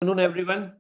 Afternoon, everyone.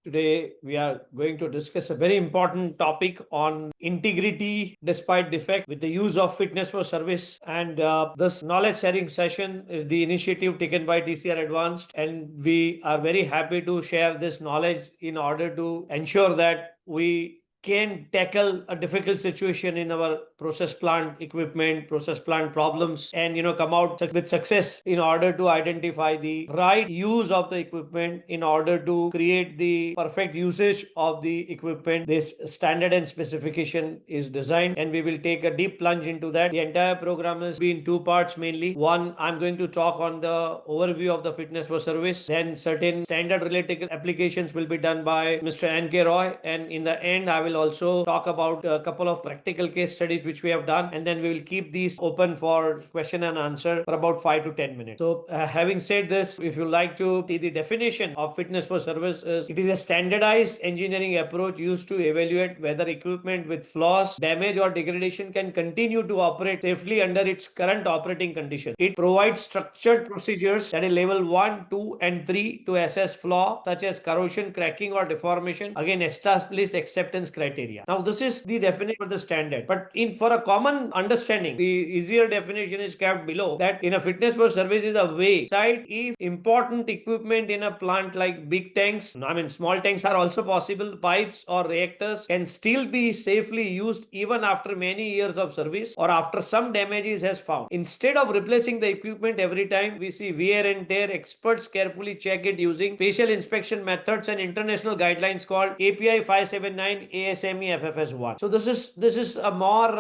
Today, we are going to discuss a very important topic on integrity despite defect with the use of fitness for service. And this knowledge sharing session is the initiative taken by TCR Advanced. And we are very happy to share this knowledge in order to ensure that we can tackle a difficult situation in our process plant equipment, process plant problems, and come out with success in order to identify the right use of the equipment in order to create the perfect usage of the equipment. This standard and specification is designed, and we will take a deep plunge into that. The entire program is in two parts mainly. One, I'm going to talk on the overview of the fitness for service. Then certain standard related applications will be done by Mr. N.K. Roy, and in the end, I will also talk about a couple of practical case studies which we have done, and then we will keep these open for question and answer for about 5 to 10 minutes. So having said this, if you like to see the definition of fitness for service, it is a standardized engineering approach used to evaluate whether equipment with flaws, damage or degradation can continue to operate safely under its current operating conditions. It provides structured procedures at a level 1, 2 and 3 to assess flaw such as corrosion, cracking or deformation, again established acceptance criteria. Now this is the definition for the standard, but for a common understanding, the easier definition is kept below, that in a fitness for service is a way side if important equipment in a plant like big tanks, small tanks are also possible, pipes or reactors can still be safely used even after many years of service or after some damages has found. Instead of replacing the equipment every time we see wear and tear, experts carefully check it using facial inspection methods and international guidelines called API 579 ASME FFS 1. So this is a more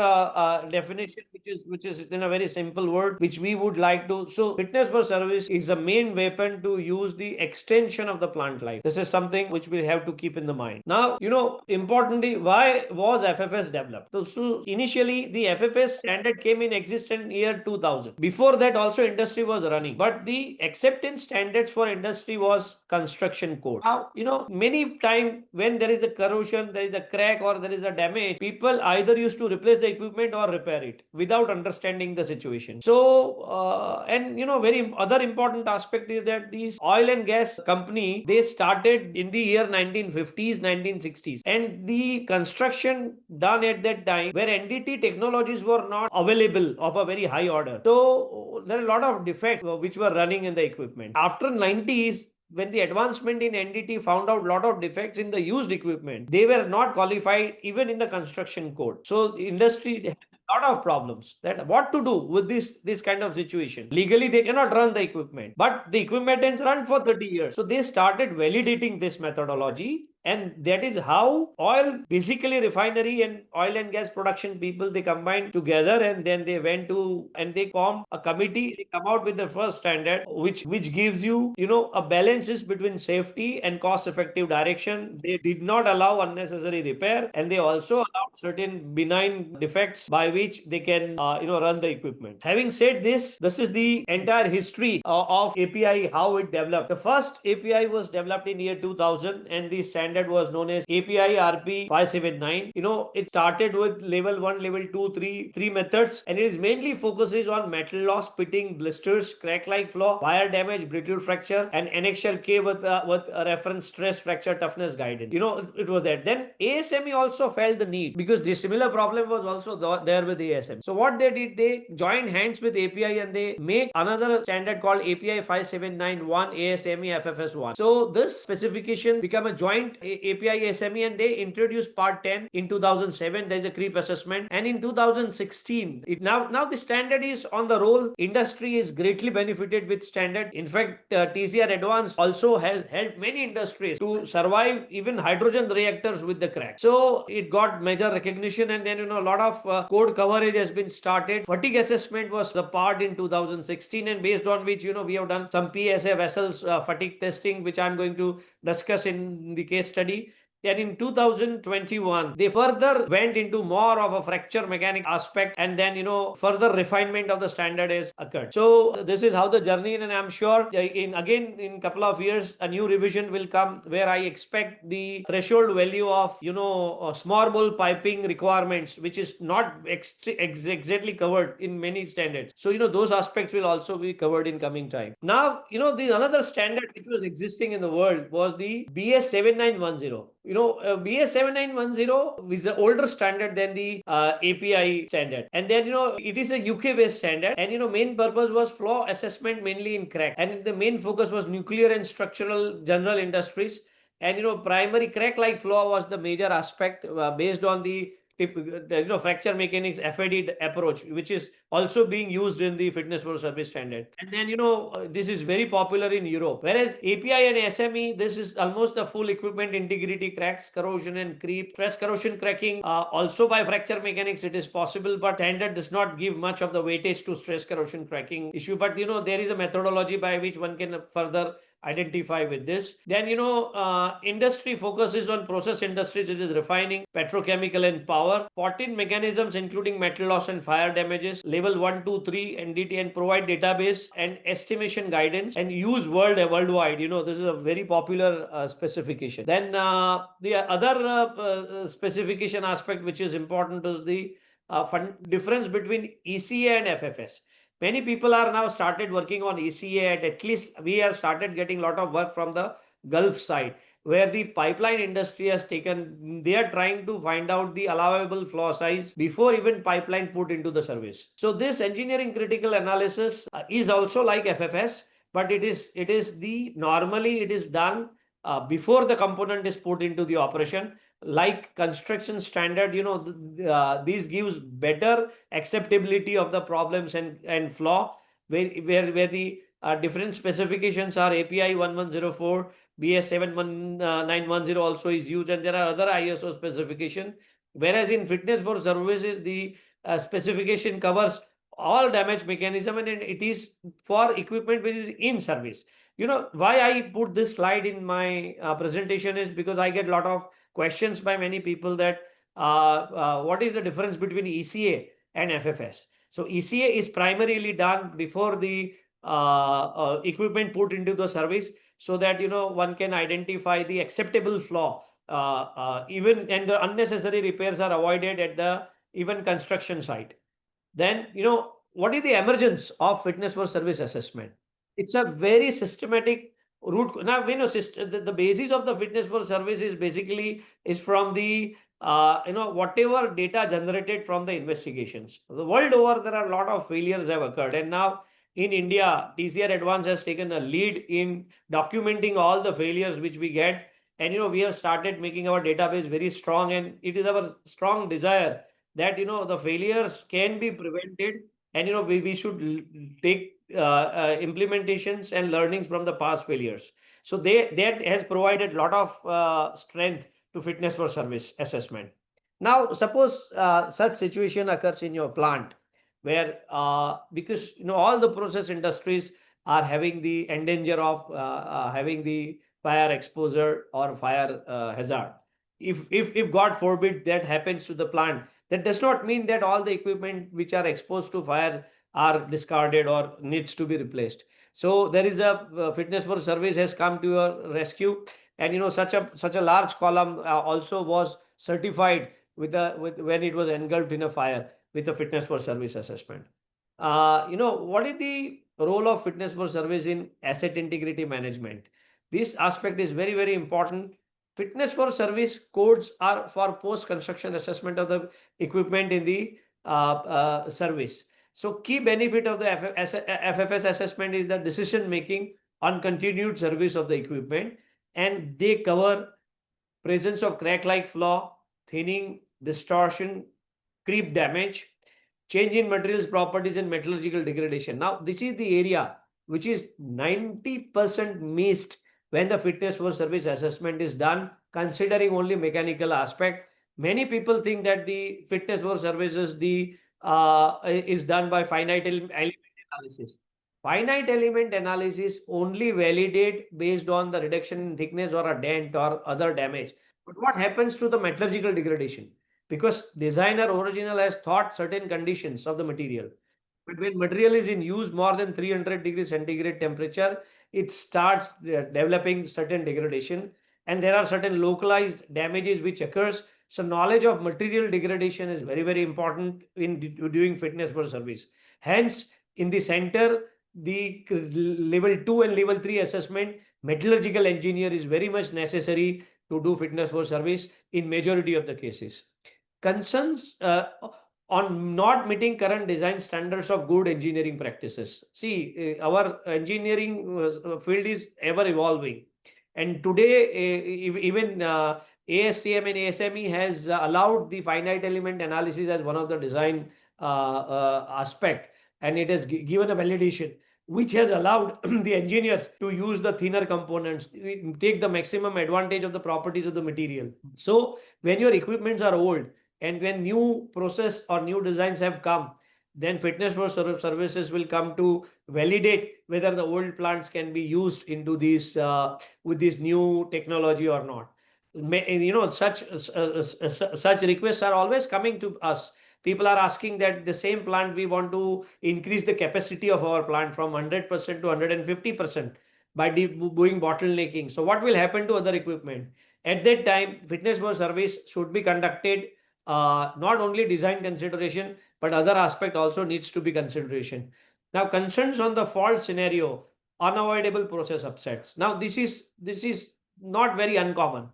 definition which is in a very simple word which we would like to. So fitness for service is the main weapon to use the extension of the plant life. This is something which we have to keep in the mind. Now, importantly, why was FFS developed? So initially the FFS standard came in existence in year 2000. Before that also industry was running, but the acceptance standards for industry was construction code. Now, many times when there is a corrosion, there is a crack or there is a damage, people either used to replace the equipment or repair it without understanding the situation. So very other important aspect is that these oil and gas company, they started in the year 1950s, 1960s, and the construction done at that time where NDT technologies were not available of a very high order. So there are a lot of defects which were running in the equipment. After 90s, when the advancement in NDT found out a lot of defects in the used equipment, they were not qualified even in the construction code. So the industry had a lot of problems that what to do with this kind of situation. Legally, they cannot run the equipment, but the equipment has run for 30 years. So they started validating this methodology. And that is how basically refinery and oil and gas production people, they combined together and then they went to and they formed a committee. They come out with the first standard, which gives you, a balances between safety and cost-effective direction. They did not allow unnecessary repair, and they also allowed certain benign defects by which they can, run the equipment. Having said this, this is the entire history of API, how it developed. The first API was developed in year 2000, and the standard was known as API RP 579. It started with level 1, level 2, 3 methods, and it is mainly focuses on metal loss, pitting, blisters, crack-like flaw, wire damage, brittle fracture, and annexure K with a reference stress fracture toughness guidance. It was that. Then ASME also felt the need because the similar problem was also there with ASME. So what they did, they joined hands with API and they make another standard called API 5791 ASME FFS 1. So this specification became a joint API SME, and they introduced part 10 in 2007. There is a creep assessment, and in 2016 now the standard is on the roll. Industry is greatly benefited with standard. In fact, TCR Advanced also helped many industries to survive even hydrogen reactors with the crack. So it got major recognition, and then a lot of code coverage has been started. Fatigue assessment was the part in 2016, and based on which we have done some PSA vessels fatigue testing, which I'm going to discuss in the case study. And in 2021, they further went into more of a fracture mechanic aspect, and then further refinement of the standard has occurred. So this is how the journey, and I'm sure in couple of years a new revision will come where I expect the threshold value of small bore piping requirements, which is not exactly covered in many standards. So those aspects will also be covered in coming time. Now the another standard which was existing in the world was the BS 7910. BS 7910 is the older standard than the API standard. And then, it is a UK based standard. And, main purpose was flaw assessment mainly in crack. And the main focus was nuclear and structural general industries. And, primary crack like flaw was the major aspect based on the fracture mechanics FAD approach, which is also being used in the fitness for service standard. And then this is very popular in Europe, whereas API and SME, this is almost the full equipment integrity, cracks, corrosion and creep, stress corrosion cracking. Also by fracture mechanics it is possible, but standard does not give much of the weightage to stress corrosion cracking issue. But there is a methodology by which one can further identify with this. Then industry focuses on process industries, it is refining, petrochemical and power. 14 mechanisms including metal loss and fire damages, level 1, 2, 3 NDT, and provide database and estimation guidance and use worldwide. This is a very popular specification. Then the other specification aspect which is important is the difference between ECA and FFS. Many people are now started working on ECA. At least we have started getting a lot of work from the Gulf side, where the pipeline industry has taken, they are trying to find out the allowable flaw size before even pipeline put into the service. So this engineering critical analysis is also like FFS, but it is normally it is done before the component is put into the operation. Like construction standard, these gives better acceptability of the problems and flaw, where the different specifications are API 1104, BS 7910 also is used, and there are other ISO specification. Whereas in fitness for services, the specification covers all damage mechanism, and it is for equipment which is in service. Why I put this slide in my presentation is because I get a lot of questions by many people that what is the difference between ECA and FFS. So ECA is primarily done before the equipment put into the service, so that one can identify the acceptable flaw, even and the unnecessary repairs are avoided at the even construction site. Then what is the emergence of fitness for service assessment? It's a very systematic root. Now the basis of the fitness for service is basically is from the whatever data generated from the investigations. The world over, there are a lot of failures have occurred, and now in India, TCR Advance has taken a lead in documenting all the failures which we get. And we have started making our database very strong, and it is our strong desire that the failures can be prevented, and we should take implementations and learnings from the past failures. So that has provided a lot of strength to fitness for service assessment. Now suppose such situation occurs in your plant, where because all the process industries are having the danger of having the fire exposure or fire hazard. If God forbid that happens to the plant, that does not mean that all the equipment which are exposed to fire are discarded or needs to be replaced. So there is a fitness for service has come to your rescue, and such a large column also was certified with when it was engulfed in a fire with the fitness for service assessment. What is the role of fitness for service in asset integrity management? This aspect is very, very important. Fitness for service codes are for post-construction assessment of the equipment in the service. So key benefit of the FFS assessment is the decision making on continued service of the equipment, and they cover presence of crack-like flaw, thinning, distortion, creep damage, change in materials properties, and metallurgical degradation. Now, this is the area which is 90% missed when the fitness for service assessment is done, considering only mechanical aspect. Many people think that the fitness for service is done by finite element analysis. Finite element analysis only validate based on the reduction in thickness or a dent or other damage. But what happens to the metallurgical degradation? Because designer original has thought certain conditions of the material. But when material is in use more than 300 degrees centigrade temperature, it starts developing certain degradation, and there are certain localized damages which occurs. So knowledge of material degradation is very, very important in doing fitness for service. Hence, in the center, the level 2 and level 3 assessment, metallurgical engineer is very much necessary to do fitness for service in majority of the cases. Concerns on not meeting current design standards of good engineering practices. See, our engineering field is ever evolving, and today even ASTM and ASME has allowed the finite element analysis as one of the design aspect, and it has given a validation which has allowed the engineers to use the thinner components, take the maximum advantage of the properties of the material. So when your equipments are old, and when new process or new designs have come, then fitness for services will come to validate whether the old plants can be used into these with this new technology or not. Such requests are always coming to us. People are asking that the same plant, we want to increase the capacity of our plant from 100% to 150% by doing bottlenecking. So what will happen to other equipment? At that time, fitness for service should be conducted, not only design consideration, but other aspect also needs to be consideration. Now, concerns on the fault scenario, unavoidable process upsets. Now, this is not very uncommon.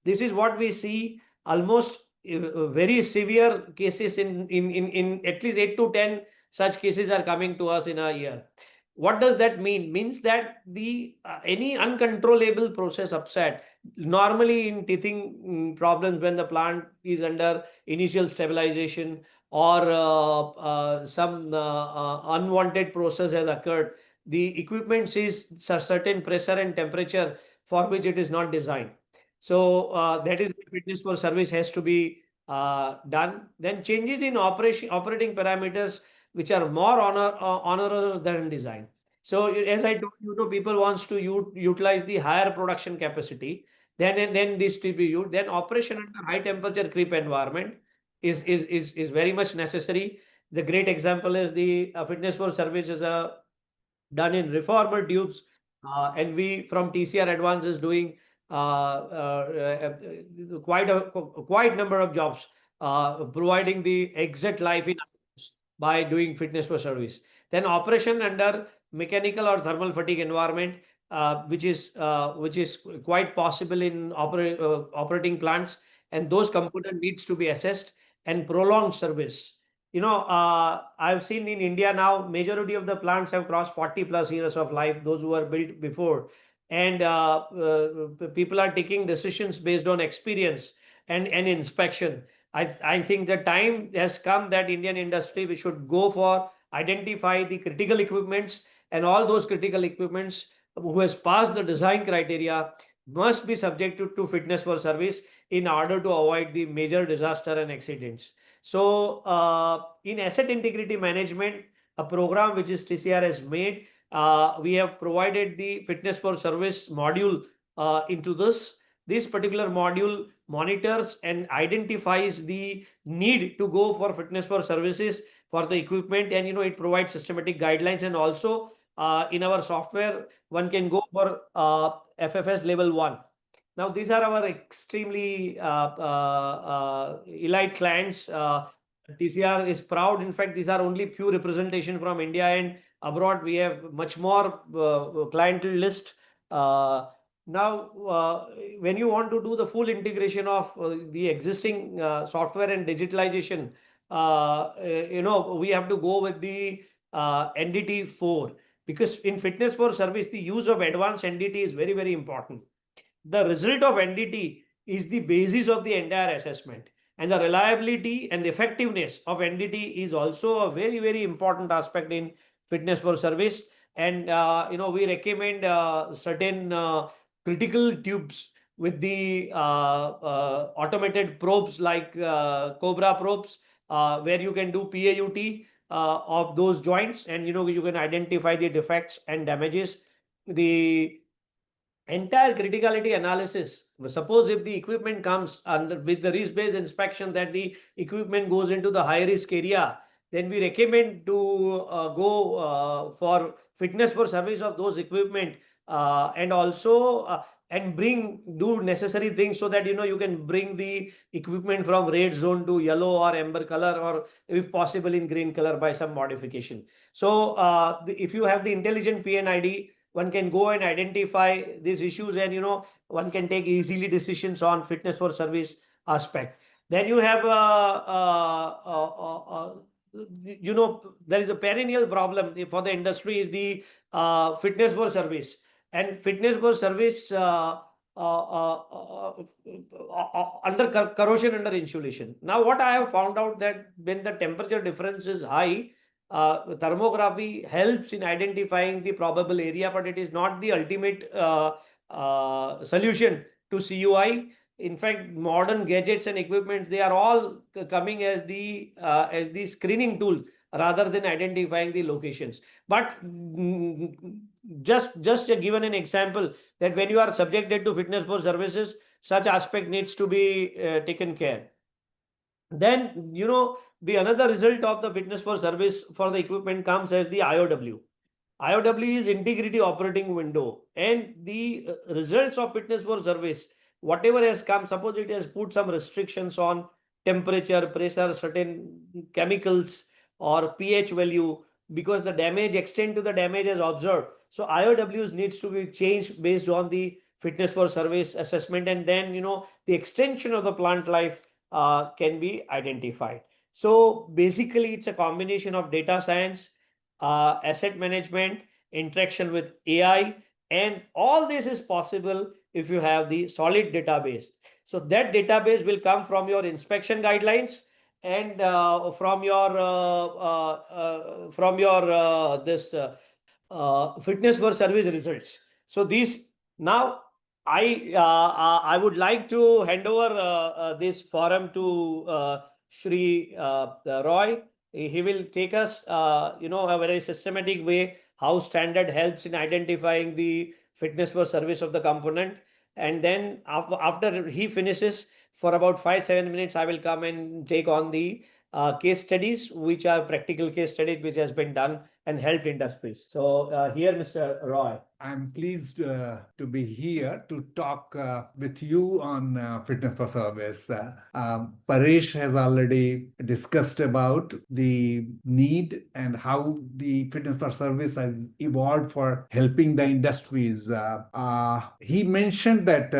This is what we see almost very severe cases in at least 8 to 10 such cases are coming to us in a year. What does that mean? Means that the any uncontrollable process upset, normally in teething problems, when the plant is under initial stabilization or some unwanted process has occurred, the equipment sees certain pressure and temperature for which it is not designed. So that is fitness for service has to be done. Then changes in operating parameters which are more onerous than design. So as I told you, people wants to utilize the higher production capacity. Then this to be used. Then operation under high temperature creep environment is very much necessary. The great example is the fitness for service is done in reformer tubes, and we from TCR Advance is doing quite number of jobs, providing the exact life in by doing fitness for service. Then operation under mechanical or thermal fatigue environment, which is quite possible in operating plants, and those component needs to be assessed. And prolonged service. I've seen in India now, majority of the plants have crossed 40 plus years of life, those who were built before. And people are taking decisions based on experience and inspection. I think the time has come that Indian industry, we should go for identify the critical equipments, and all those critical equipments who has passed the design criteria must be subjected to fitness for service in order to avoid the major disaster and accidents. So in asset integrity management, a program which is TCR has made, we have provided the fitness for service module into this. This particular module monitors and identifies the need to go for fitness for services for the equipment, and it provides systematic guidelines. And also in our software, one can go for FFS level 1. Now, these are our extremely elite clients. TCR is proud. In fact, these are only few representation from India, and abroad we have much more clientele list. Now, when you want to do the full integration of the existing software and digitalization, we have to go with the NDT 4, because in fitness for service, the use of advanced NDT is very, very important. The result of NDT is the basis of the entire assessment, and the reliability and the effectiveness of NDT is also a very, very important aspect in fitness for service. And we recommend certain critical tubes with the automated probes like Cobra probes, where you can do PAUT of those joints, and you can identify the defects and damages. The entire criticality analysis. Suppose if the equipment comes under with the risk-based inspection that the equipment goes into the high-risk area, then we recommend to go for fitness for service of those equipment, and also and do necessary things so that you can bring the equipment from red zone to yellow or amber color, or if possible in green color by some modification. So if you have the intelligent PNID, one can go and identify these issues, and one can take easily decisions on fitness for service aspect. Then you have there is a perennial problem for the industry is the fitness for service, and fitness for service under corrosion under insulation. Now what I have found out that when the temperature difference is high, thermography helps in identifying the probable area, but it is not the ultimate solution to CUI. In fact, modern gadgets and equipment, they are all coming as the screening tool rather than identifying the locations. But just given an example that when you are subjected to fitness for services, such aspect needs to be taken care. Then the another result of the fitness for service for the equipment comes as the IOW. IOW is integrity operating window, and the results of fitness for service, whatever has come, suppose it has put some restrictions on temperature, pressure, certain chemicals or pH value, because the damage extent to the damage is observed. So IOWs needs to be changed based on the fitness for service assessment, and then the extension of the plant life can be identified. So basically it's a combination of data science, asset management, interaction with AI, and all this is possible if you have the solid database. So that database will come from your inspection guidelines and from your this fitness for service results. So these now I would like to hand over this forum to Shri Roy. He will take us a very systematic way how standard helps in identifying the fitness for service of the component. And then after he finishes, for about 5-7 minutes, I will come and take on the case studies, which are practical case studies which has been done and helped industries. So here, Mr. Roy. I'm pleased to be here to talk with you on fitness for service. Paresh has already discussed about the need and how the fitness for service has evolved for helping the industries. He mentioned that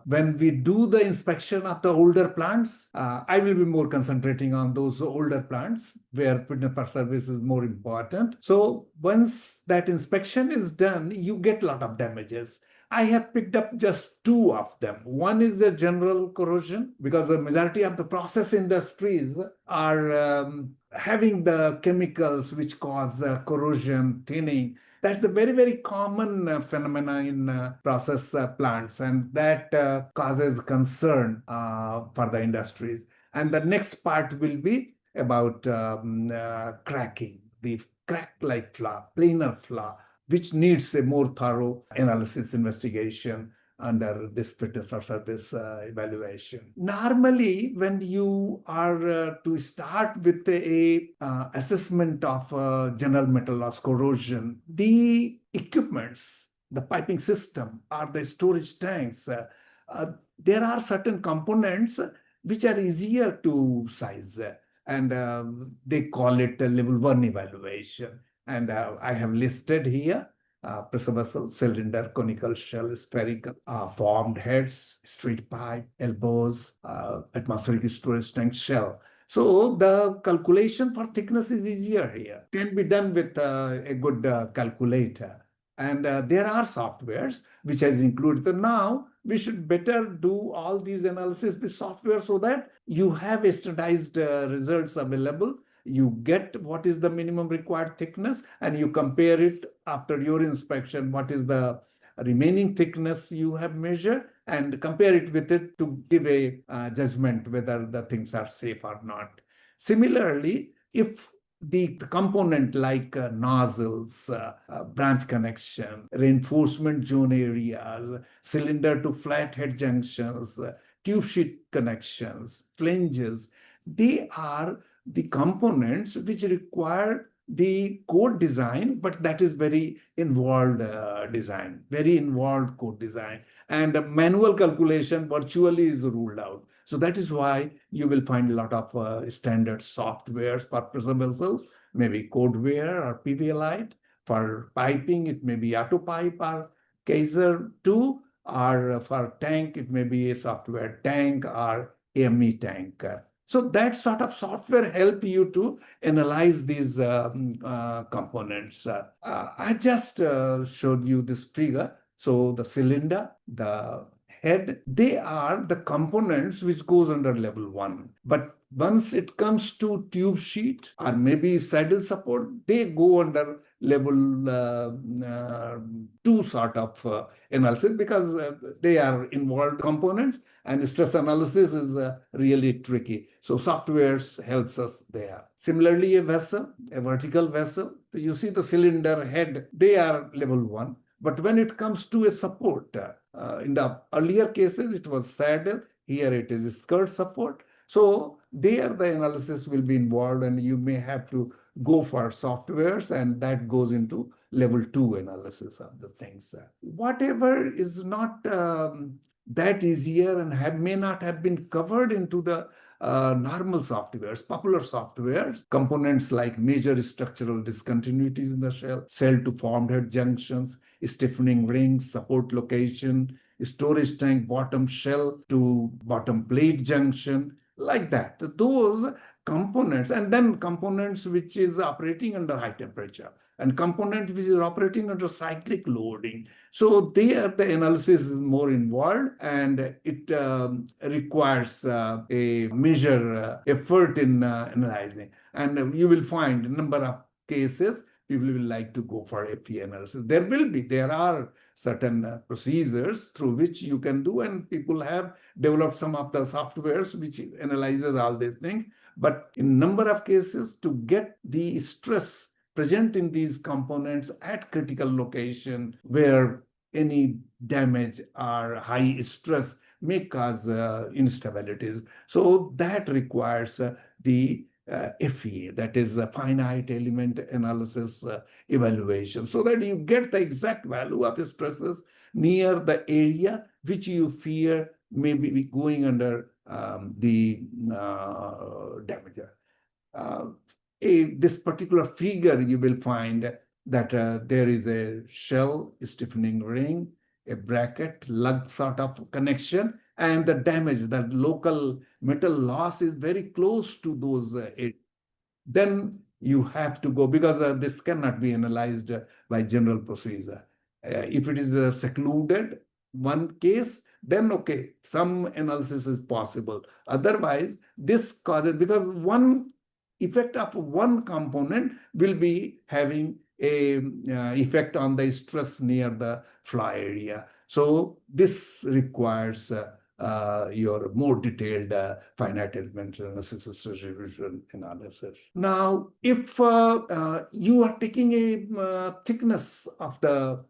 when we do the inspection of the older plants, I will be more concentrating on those older plants where fitness for service is more important. So once that inspection is done, you get a lot of damages. I have picked up just two of them. One is the general corrosion, because the majority of the process industries are having the chemicals which cause corrosion, thinning. That's a very, very common phenomena in process plants, and that causes concern for the industries. And the next part will be about cracking, the crack-like flaw, planar flaw, which needs a more thorough analysis investigation under this fitness for service evaluation. Normally, when you are to start with a assessment of general metal loss corrosion, the equipments, the piping system or the storage tanks, there are certain components which are easier to size, and they call it a level 1 evaluation. And I have listed here pressure vessel, cylinder, conical shell, spherical, formed heads, straight pipe, elbows, atmospheric storage tank shell. So the calculation for thickness is easier here. Can be done with a good calculator. And there are softwares which has included. Now we should better do all these analysis with software so that you have standardized results available. You get what is the minimum required thickness, and you compare it after your inspection, what is the remaining thickness you have measured, and compare it with it to give a judgment whether the things are safe or not. Similarly, if the component like nozzles, branch connection, reinforcement zone areas, cylinder to flathead junctions, tube sheet connections, flanges, they are the components which require the code design, but that is very involved design, very involved code design. And manual calculation virtually is ruled out. So that is why you will find a lot of standard softwares for pressure vessels, maybe Codeware or PVLite. For piping, it may be AutoPipe or Kaiser 2, or for tank, it may be a software tank or AME tank. So that sort of software help you to analyze these components. I just showed you this figure. So the cylinder, the head, they are the components which goes under level 1. But once it comes to tube sheet or maybe saddle support, they go under level 2 sort of analysis, because they are involved components, and stress analysis is really tricky. So softwares helps us there. Similarly, a vessel, a vertical vessel, you see the cylinder head, they are level 1. But when it comes to a support, in the earlier cases, it was saddle. Here it is skirt support. So there the analysis will be involved, and you may have to go for softwares, and that goes into level 2 analysis of the things. Whatever is not that easier and may not have been covered into the normal softwares, popular softwares, components like major structural discontinuities in the shell, cell to formed head junctions, stiffening rings, support location, storage tank bottom shell to bottom plate junction, like that. Those components, and then components which is operating under high temperature, and component which is operating under cyclic loading. So there the analysis is more involved, and it requires a major effort in analyzing. And you will find a number of cases people will like to go for FE analysis. There are certain procedures through which you can do, and people have developed some of the softwares which analyzes all these things. But in number of cases, to get the stress present in these components at critical location where any damage or high stress may cause instabilities. So that requires the FEA, that is a finite element analysis evaluation, so that you get the exact value of the stresses near the area which you fear may be going under the damager. This particular figure, you will find that there is a shell, stiffening ring, a bracket, lug sort of connection, and the damage, the local metal loss is very close to those then you have to go, because this cannot be analyzed by general procedure. If it is a secluded one case, then okay, some analysis is possible. Otherwise, this causes, because one effect of one component will be having a effect on the stress near the fly area. So this requires your more detailed finite element analysis, distribution analysis. Now, if you are taking a thickness of the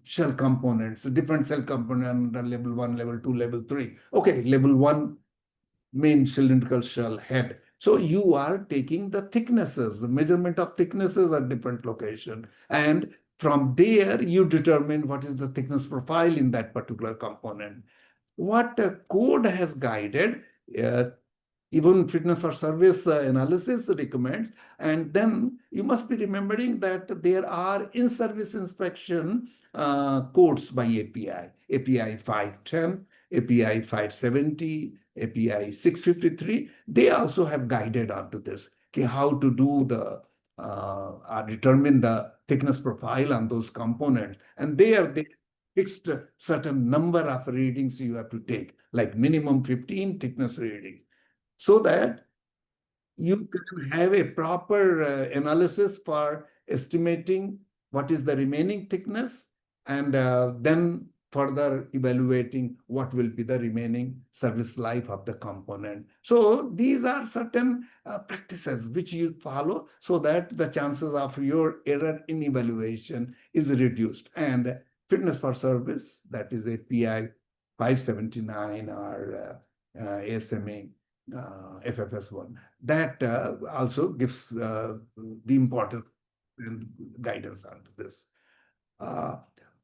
shell components, different shell component, level 1, level 2, level 3. Okay, level 1, main cylindrical shell head. So you are taking the thicknesses, the measurement of thicknesses at different location. And from there, you determine what is the thickness profile in that particular component. What code has guided, even fitness for service analysis recommends. And then you must be remembering that there are in-service inspection codes by API, API 510, API 570, API 653. They also have guided onto this, okay, how to do the determine the thickness profile on those components. And they fixed a certain number of readings you have to take, like minimum 15 thickness readings, so that you can have a proper analysis for estimating what is the remaining thickness, and then further evaluating what will be the remaining service life of the component. So these are certain practices which you follow so that the chances of your error in evaluation is reduced. And fitness for service, that is API 579 or ASMA FFS1, that also gives the importance and guidance on this.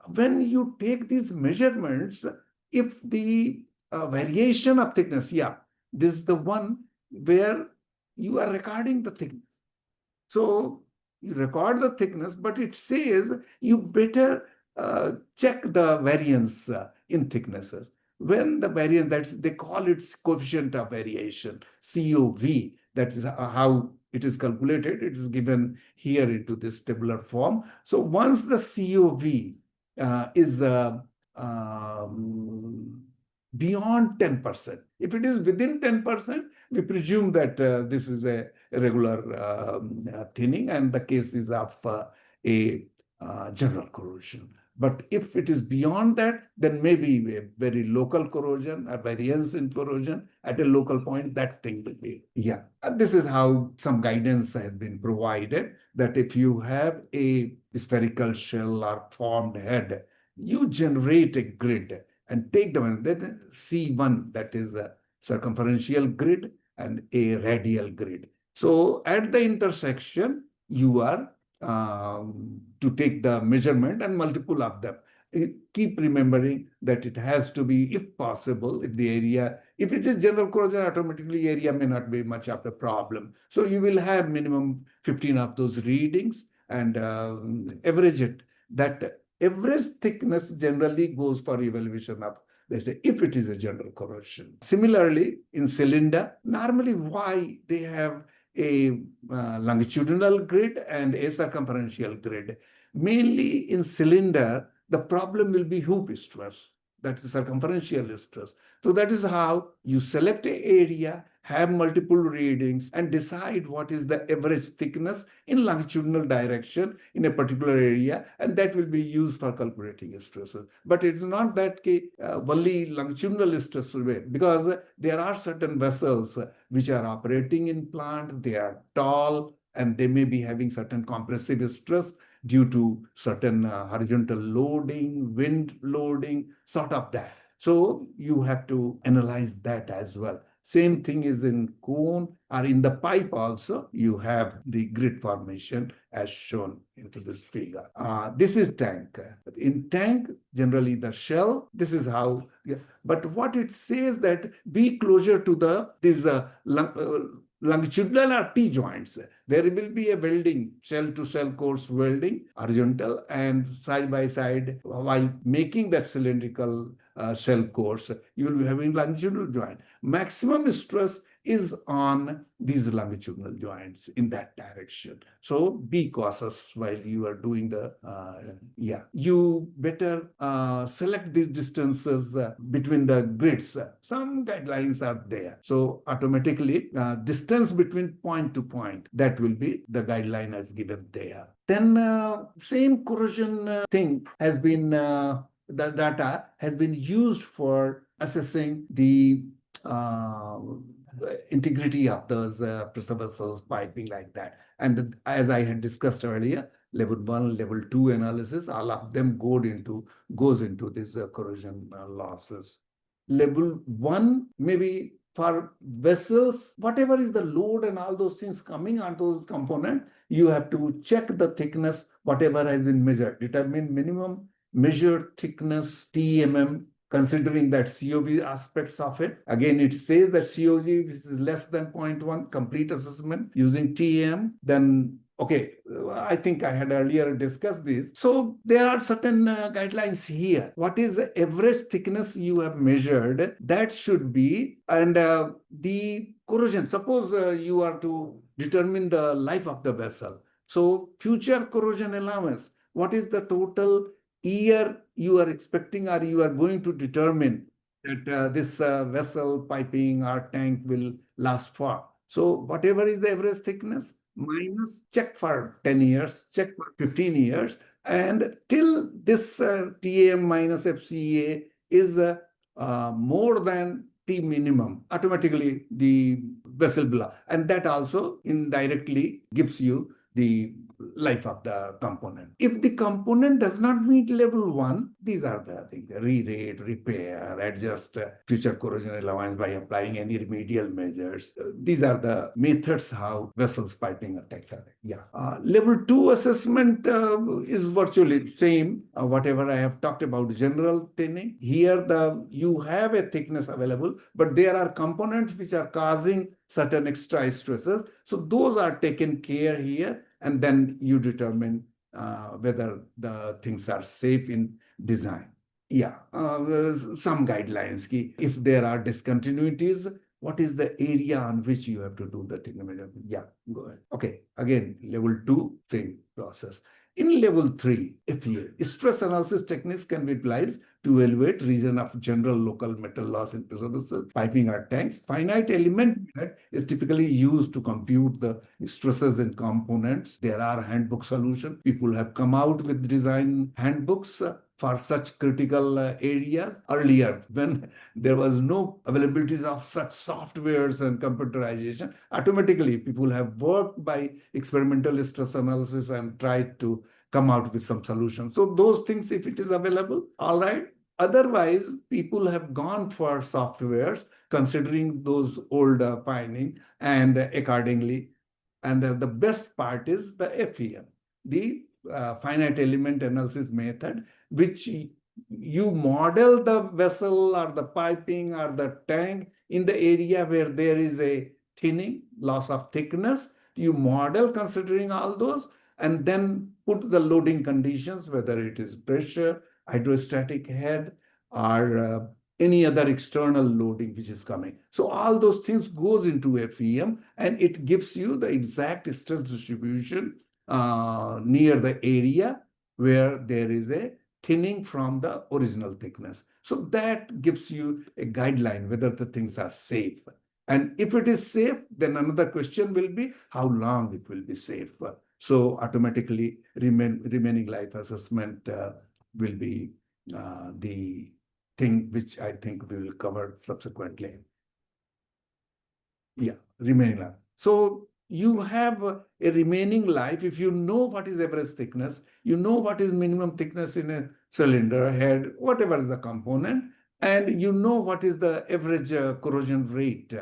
When you take these measurements, if the variation of thickness, yeah, this is the one where you are recording the thickness. So you record the thickness, but it says you better check the variance in thicknesses. When the variance, they call it coefficient of variation, COV, that is how it is calculated. It is given here into this tabular form. So once the COV is beyond 10%, if it is within 10%, we presume that this is a regular thinning and the case is of a general corrosion. But if it is beyond that, then maybe a very local corrosion, a variance in corrosion at a local point, that thing will be. Yeah, and this is how some guidance has been provided, that if you have a spherical shell or formed head, you generate a grid and take them, and then C1, that is a circumferential grid and a radial grid. So at the intersection, you are to take the measurement and multiple of them. Keep remembering that it has to be, if possible, if the area, if it is general corrosion, automatically area may not be much of a problem. So you will have minimum 15 of those readings and average it. That average thickness generally goes for evaluation of, they say, if it is a general corrosion. Similarly, in cylinder, normally why they have a longitudinal grid and a circumferential grid. Mainly in cylinder, the problem will be hoop stress. That's the circumferential stress. So that is how you select an area, have multiple readings, and decide what is the average thickness in longitudinal direction in a particular area, and that will be used for calculating stresses. But it's not that only longitudinal stress will be, because there are certain vessels which are operating in plant, they are tall, and they may be having certain compressive stress due to certain horizontal loading, wind loading, sort of that. So you have to analyze that as well. Same thing is in cone or in the pipe also, you have the grid formation as shown into this figure. This is tank. In tank, generally the shell, this is how, but what it says that be closer to these longitudinal or T-joints. There will be a welding, shell-to-shell course welding, horizontal and side by side. While making that cylindrical shell course, you will be having longitudinal joint. Maximum stress is on these longitudinal joints in that direction. So be cautious while you are doing the, you better select these distances between the grids. Some guidelines are there. So automatically distance between point to point, that will be the guideline as given there. Then same corrosion thing has been, the data has been used for assessing the integrity of those pressure vessels, piping like that. And as I had discussed earlier, level 1, level 2 analysis, all of them goes into these corrosion losses. Level 1, maybe for vessels, whatever is the load and all those things coming on those components, you have to check the thickness, whatever has been measured, determine minimum measured thickness, TMM, considering that COV aspects of it. Again, it says that COV is less than 0.1, complete assessment using TM, then okay, I think I had earlier discussed this. So there are certain guidelines here. What is the average thickness you have measured? That should be, and the corrosion. Suppose you are to determine the life of the vessel. So future corrosion allowance, what is the total year you are expecting or you are going to determine that this vessel, piping or tank will last for? So whatever is the average thickness, minus, check for 10 years, check for 15 years, And till this TAM minus FCA is more than T minimum, automatically the vessel below. And that also indirectly gives you the life of the component. If the component does not meet level 1, these are the things: re-rate, repair, adjust future corrosion allowance by applying any remedial measures. These are the methods how vessels piping are taken. Yeah. Level 2 assessment is virtually same. Whatever I have talked about, general thinning. Here you have a thickness available, but there are components which are causing certain extra stresses. So those are taken care here, and then you determine whether the things are safe in design. Yeah, some guidelines. If there are discontinuities, what is the area on which you have to do the thing? Yeah, go ahead. Okay, again, level 2 thing process. In level 3, FEA, stress analysis techniques can be applied to evaluate region of general local metal loss in vessel, piping or tanks. Finite element method is typically used to compute the stresses in components. There are handbook solutions. People have come out with design handbooks for such critical areas. Earlier, when there was no availabilities of such softwares and computerization, automatically people have worked by experimental stress analysis and tried to come out with some solutions. So those things, if it is available, all right. Otherwise, people have gone for softwares considering those old findings, and accordingly. And the best part is the FEM, the finite element analysis method, which you model the vessel or the piping or the tank in the area where there is a thinning, loss of thickness. You model considering all those, and then put the loading conditions, whether it is pressure, hydrostatic head, or any other external loading which is coming. So all those things goes into FEM, and it gives you the exact stress distribution near the area where there is a thinning from the original thickness. So that gives you a guideline whether the things are safe. And if it is safe, then another question will be how long it will be safe. So automatically remaining life assessment will be the thing which I think we will cover subsequently. Yeah, remaining life. So you have a remaining life. If you know what is average thickness, you know what is minimum thickness in a cylinder, head, whatever is the component, and you know what is the average corrosion rate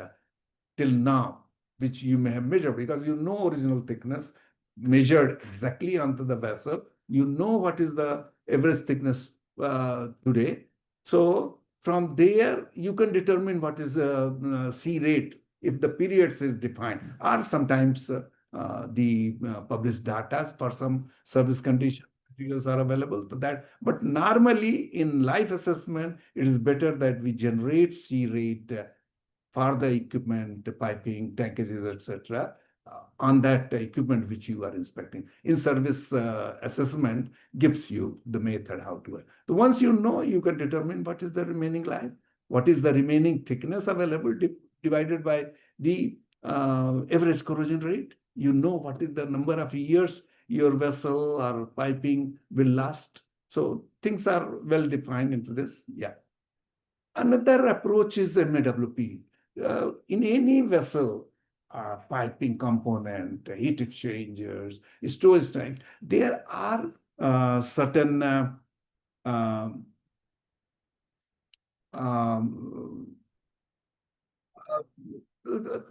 till now, which you may have measured, because you know original thickness measured exactly onto the vessel. You know what is the average thickness today. So from there, you can determine what is C rate if the periods is defined, or sometimes the published data for some service condition materials are available to that. But normally in life assessment, it is better that we generate C rate for the equipment, piping, tankages, etc., on that equipment which you are inspecting. In service assessment gives you the method how to. So once you know, you can determine what is the remaining life, what is the remaining thickness available divided by the average corrosion rate. You know what is the number of years your vessel or piping will last. So things are well defined into this. Yeah. Another approach is MAWP. In any vessel, piping component, heat exchangers, storage tanks, there are certain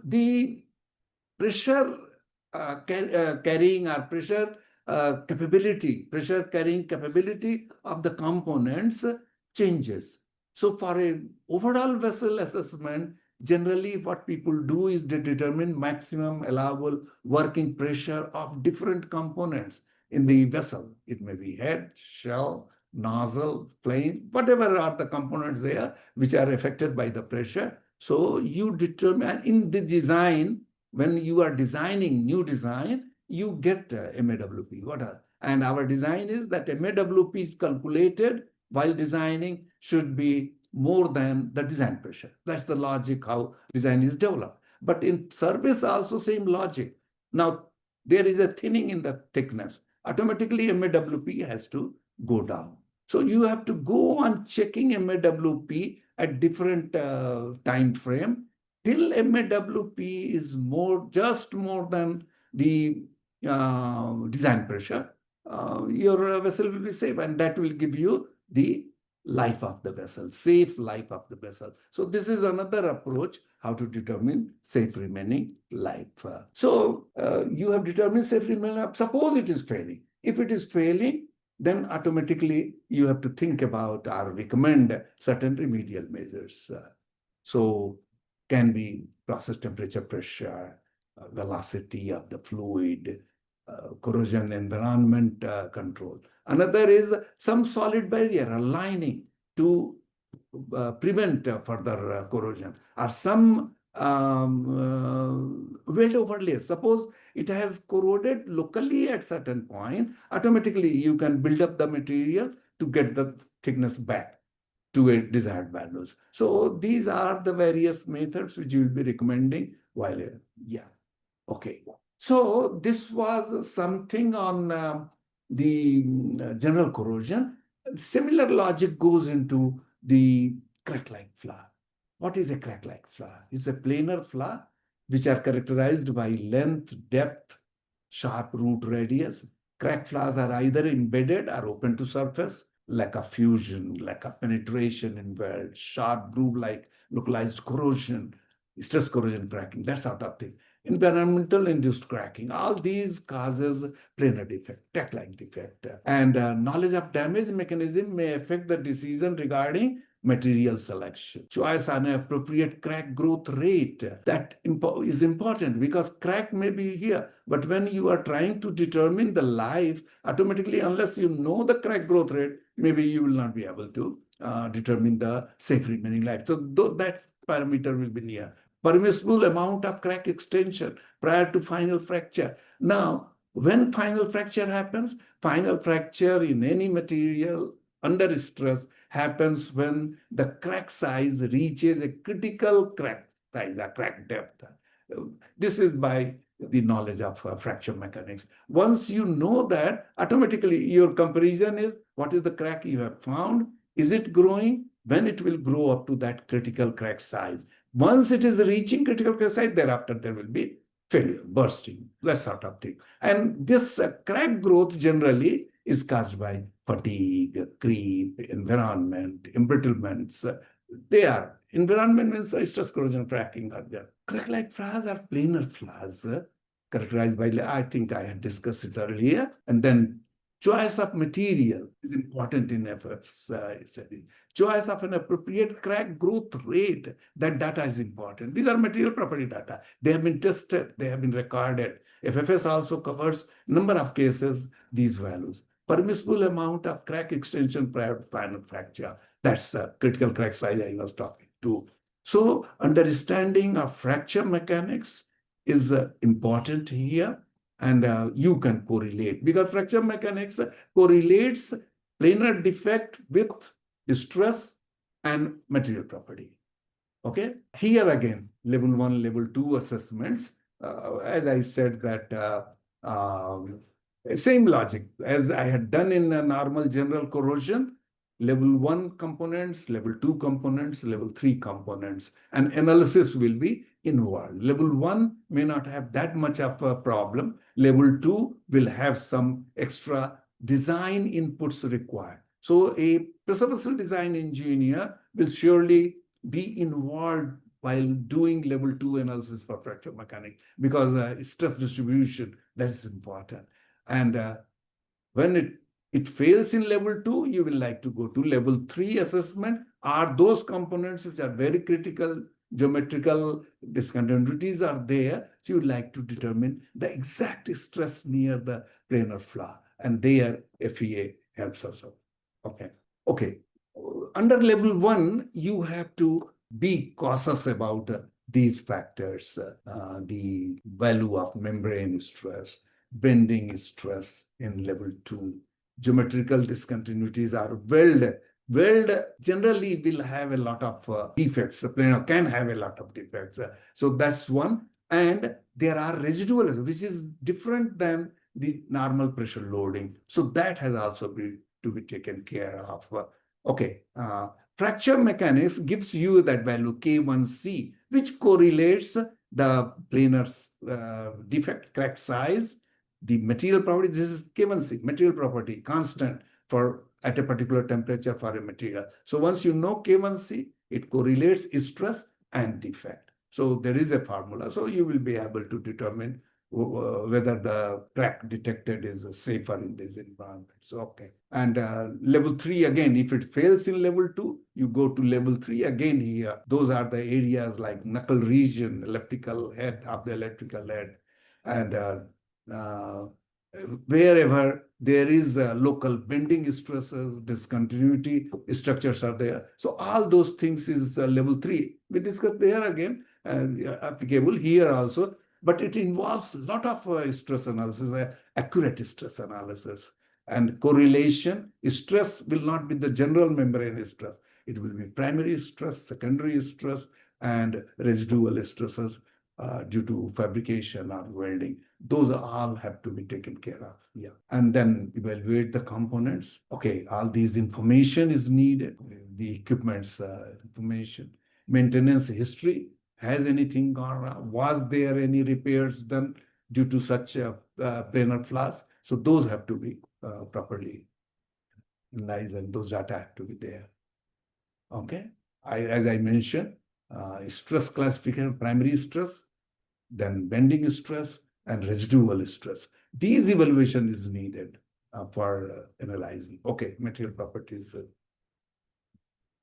the pressure carrying or pressure pressure carrying capability of the components changes. So for a overall vessel assessment, generally what people do is they determine maximum allowable working pressure of different components in the vessel. It may be head, shell, nozzle, flame, whatever are the components there which are affected by the pressure. So you determine in the design, when you are designing new design, you get MAWP. And our design is that MAWP is calculated while designing should be more than the design pressure. That's the logic how design is developed. But in service also same logic. Now, there is a thinning in the thickness. automatically MAWP has to go down. So you have to go on checking MAWP at different time frame till MAWP is just more than the design pressure. Your vessel will be safe, and that will give you the life of the vessel, safe life of the vessel. So this is another approach how to determine safe remaining life. So you have determined safe remaining life. Suppose it is failing. If it is failing, then automatically you have to think about or recommend certain remedial measures. So can be process temperature, pressure, velocity of the fluid, corrosion environment control. Another is some solid barrier, a lining to prevent further corrosion, or some weld overlay. Suppose it has corroded locally at certain point, automatically you can build up the material to get the thickness back to a desired values. So these are the various methods which you will be recommending while, yeah. Okay. So this was something on the general corrosion. Similar logic goes into the crack-like flaw. What is a crack-like flaw? It's a planar flaw which are characterized by length, depth, sharp root radius. Crack flaws are either embedded or open to surface, lack of fusion, lack of penetration in weld, sharp groove-like localized corrosion, stress corrosion cracking, that sort of thing. Environmental induced cracking, all these causes planar defect, tech-like defect. And knowledge of damage mechanism may affect the decision regarding material selection. Choice on an appropriate crack growth rate, that is important because crack may be here, but when you are trying to determine the life, automatically, unless you know the crack growth rate, maybe you will not be able to determine the safe remaining life. So that parameter will be near. Permissible amount of crack extension prior to final fracture. Now, when final fracture happens, final fracture in any material under stress happens when the crack size reaches a critical crack size, a crack depth. This is by the knowledge of fracture mechanics. Once you know that, automatically your comparison is what is the crack you have found? Is it growing? When it will grow up to that critical crack size. Once it is reaching critical crack size, thereafter there will be failure, bursting, that sort of thing. And this crack growth generally is caused by fatigue, creep, environment, embrittlements. They are. Environment means stress corrosion cracking are there. Crack-like flaws are planar flaws characterized by, I think I had discussed it earlier, and then choice of material is important in FFS study. Choice of an appropriate crack growth rate, that data is important. These are material property data. They have been tested, they have been recorded. FFS also covers number of cases, these values. Permissible amount of crack extension prior to final fracture. That's the critical crack size I was talking to. So understanding of fracture mechanics is important here. And you can correlate because fracture mechanics correlates planar defect with stress and material property. Okay, here again, level 1, level 2 assessments. As I said that same logic as I had done in normal general corrosion, level 1 components, level 2 components, level 3 components, and analysis will be involved. Level 1 may not have that much of a problem. Level 2 will have some extra design inputs required. So a pressure vessel design engineer will surely be involved while doing level 2 analysis for fracture mechanics because stress distribution, that's important. And when it fails in level 2, you will like to go to level 3 assessment. Are those components which are very critical, geometrical discontinuities are there, so you like to determine the exact stress near the planar flaw. And there FEA helps us out. Okay. Under level 1, you have to be cautious about these factors, the value of membrane stress, bending stress in level 2. Geometrical discontinuities are weld. Weld generally will have a lot of defects. The planar can have a lot of defects. So that's one. And there are residual, which is different than the normal pressure loading. So that has also to be taken care of. Fracture mechanics gives you that value K1C, which correlates the planar defect, crack size, the material property. This is K1C, material property, constant for at a particular temperature for a material. So once you know K1C, it correlates stress and defect. So there is a formula. So you will be able to determine whether the crack detected is safer in this environment. So, okay. And level 3, again, if it fails in level 2, you go to level 3 again here. Those are the areas like knuckle region, elliptical head of the electrical head. And wherever there is local bending stresses, discontinuity structures are there. So all those things is level 3. We discussed there again, applicable here also, but it involves a lot of stress analysis, accurate stress analysis. And correlation, stress will not be the general membrane stress. It will be primary stress, secondary stress, and residual stresses due to fabrication or welding. Those all have to be taken care of. Yeah. And then evaluate the components. Okay, all these information is needed, the equipment's information, maintenance history. Has anything gone wrong? Was there any repairs done due to such planar flaws? So those have to be properly analyzed, and those data have to be there. Okay. As I mentioned, stress classification, primary stress, then bending stress, and residual stress. These evaluation is needed for analyzing. Okay, material properties.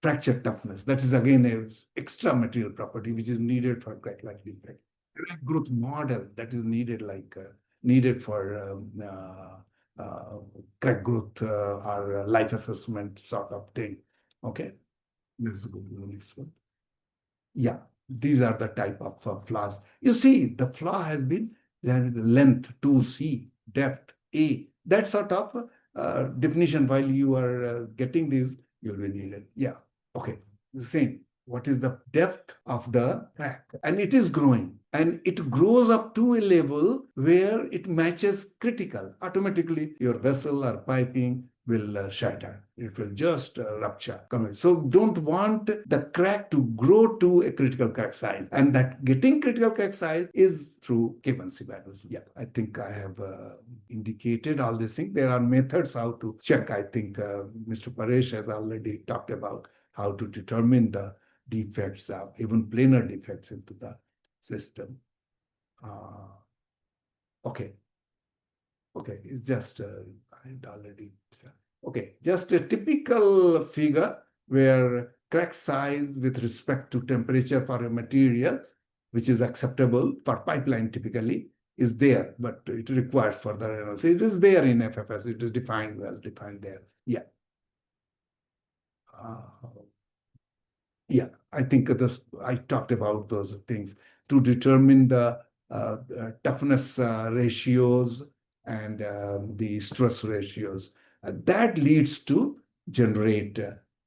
Fracture toughness. That is again an extra material property which is needed for crack-like defect. Crack growth model that is needed, needed for crack growth or life assessment sort of thing. Okay, let's go to the next one. Yeah, these are the type of flaws. You see, the flaw has been the length 2C, depth A. That sort of definition. While you are getting these, you'll be needed. Yeah. Okay. The same. What is the depth of the crack? And it is growing. And it grows up to a level where it matches critical. Automatically, your vessel or piping will shatter. It will just rupture. So don't want the crack to grow to a critical crack size. And that getting critical crack size is through K1C values. Yeah, I think I have indicated all these things. There are methods how to check. I think Mr. Paresh has already talked about how to determine the defects, even planar defects into the system. Okay. Okay, it's just, I already said. Okay, just a typical figure where crack size with respect to temperature for a material, which is acceptable for pipeline typically, is there, but it requires further analysis. It is there in FFS. It is defined, well defined there. Yeah. Yeah, I think I talked about those things to determine the toughness ratios and the stress ratios. That leads to generate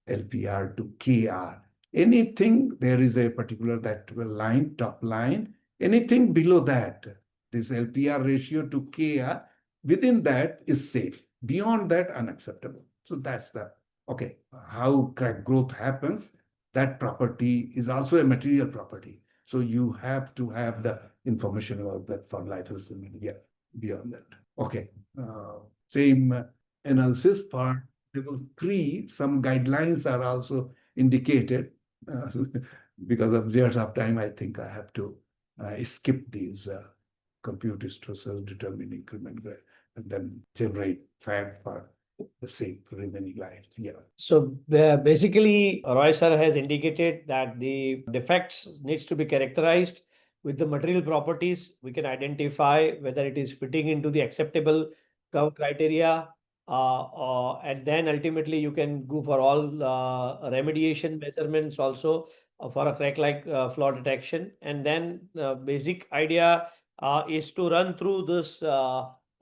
LPR to KR. Anything, there is a particular that line, top line, anything below that, this LPR ratio to KR, within that is safe. Beyond that, unacceptable. So that's the, okay, how crack growth happens. That property is also a material property. So you have to have the information about that for life assessment. Yeah, beyond that. Okay. Same analysis for level 3. Some guidelines are also indicated. Because of years of time, I think I have to skip these compute stresses, determine increment, and then generate FAD for the same remaining life. Yeah. So basically, Roy sir has indicated that the defects needs to be characterized with the material properties. We can identify whether it is fitting into the acceptable curve criteria, and then ultimately you can go for all remediation measurements also for a crack-like flaw detection. And then the basic idea is to run through this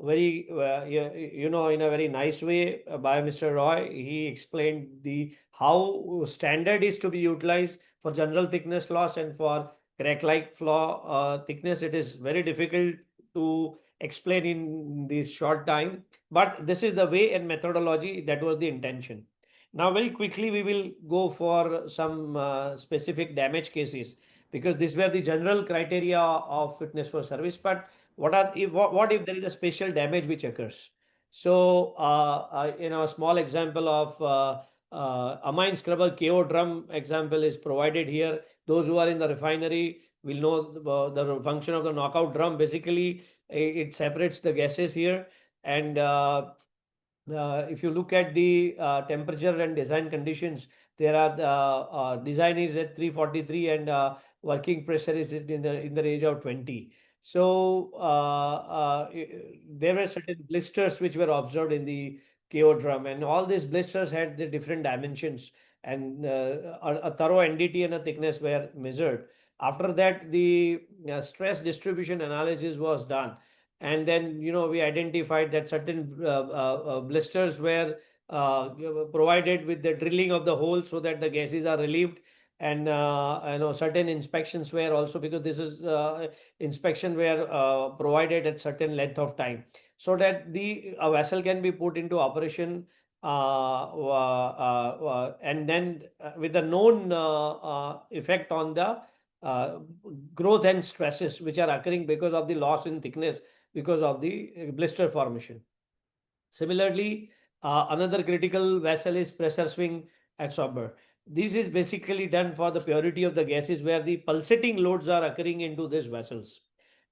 very in a very nice way by Mr. Roy. He explained the how standard is to be utilized for general thickness loss, and for crack like flaw thickness it is very difficult to explain in this short time, but this is the way and methodology that was the intention. Now, very quickly, we will go for some specific damage cases, because these were the general criteria of fitness for service. But what if there is a special damage which occurs? So, a small example of amine scrubber KO drum example is provided here. Those who are in the refinery will know the function of the knockout drum. Basically, it separates the gases here, and if you look at the temperature and design conditions, there are the design is at 343, and working pressure is in the range of 20. So there were certain blisters which were observed in the KO drum, and all these blisters had the different dimensions, and a thorough NDT and a thickness were measured. After that, the stress distribution analysis was done, and then we identified that certain blisters were provided with the drilling of the hole so that the gases are relieved, and certain inspections were also, because this is inspection were provided at certain length of time, so that the vessel can be put into operation, and then with the known effect on the uh, growth and stresses which are occurring because of the loss in thickness, because of the blister formation. Similarly, another critical vessel is pressure swing absorber. This is basically done for the purity of the gases, where the pulsating loads are occurring into these vessels.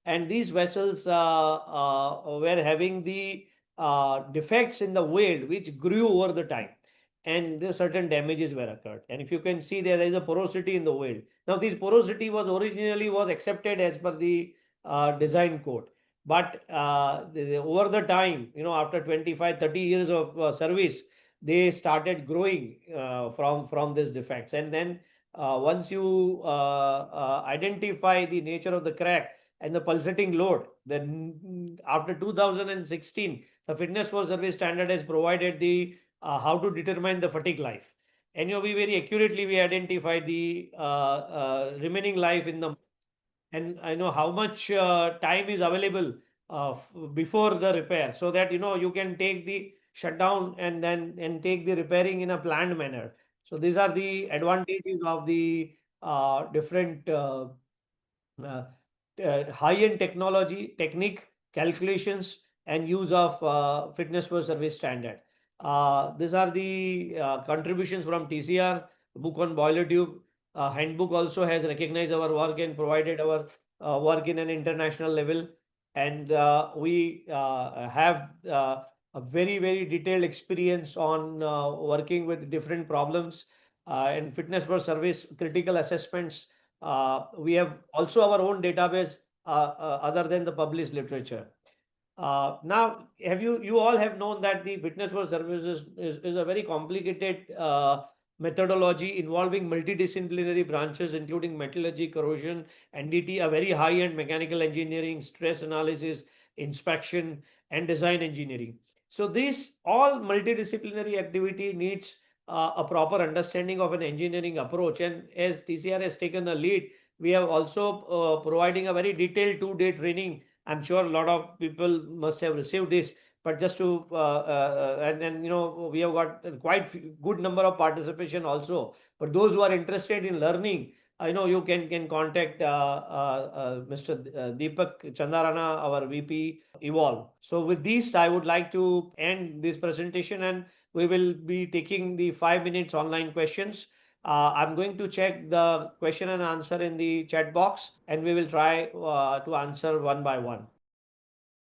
And these vessels were having the defects in the weld which grew over the time. And there certain damages were occurred. And if you can see, there is a porosity in the weld. Now, this porosity was originally was accepted as per the design code, but over the time, after 25-30 years of service, they started growing from these defects. And then once you identify the nature of the crack and the pulsating load, then after 2016, the fitness for service standard has provided the how to determine the fatigue life. And we very accurately we identify the remaining life in the, and I know how much time is available before the repair, so that you can take the shutdown and then take the repairing in a planned manner. So these are the advantages of the different uh, high-end technology, technique, calculations, and use of fitness for service standard. These are the contributions from TCR, book on boiler tube. Handbook also has recognized our work and provided our work in an international level. And we have a very, very detailed experience on working with different problems and fitness for service critical assessments. We have also our own database other than the published literature. Now, have you all have known that the fitness for services is a very complicated methodology involving multidisciplinary branches, including metallurgy, corrosion, NDT, a very high-end mechanical engineering, stress analysis, inspection, and design engineering. So this all multidisciplinary activity needs a proper understanding of an engineering approach. And as TCR has taken a lead, we have also providing a very detailed 2-day training. I'm sure a lot of people must have received this, but just to and we have got quite good number of participation also. But those who are interested in learning, I know you can contact Mr. Deepak Chandarana, our VP Evolve. So with this, I would like to end this presentation, and we will be taking the 5 minutes online questions. I'm going to check the question and answer in the chat box, and we will try to answer one by one.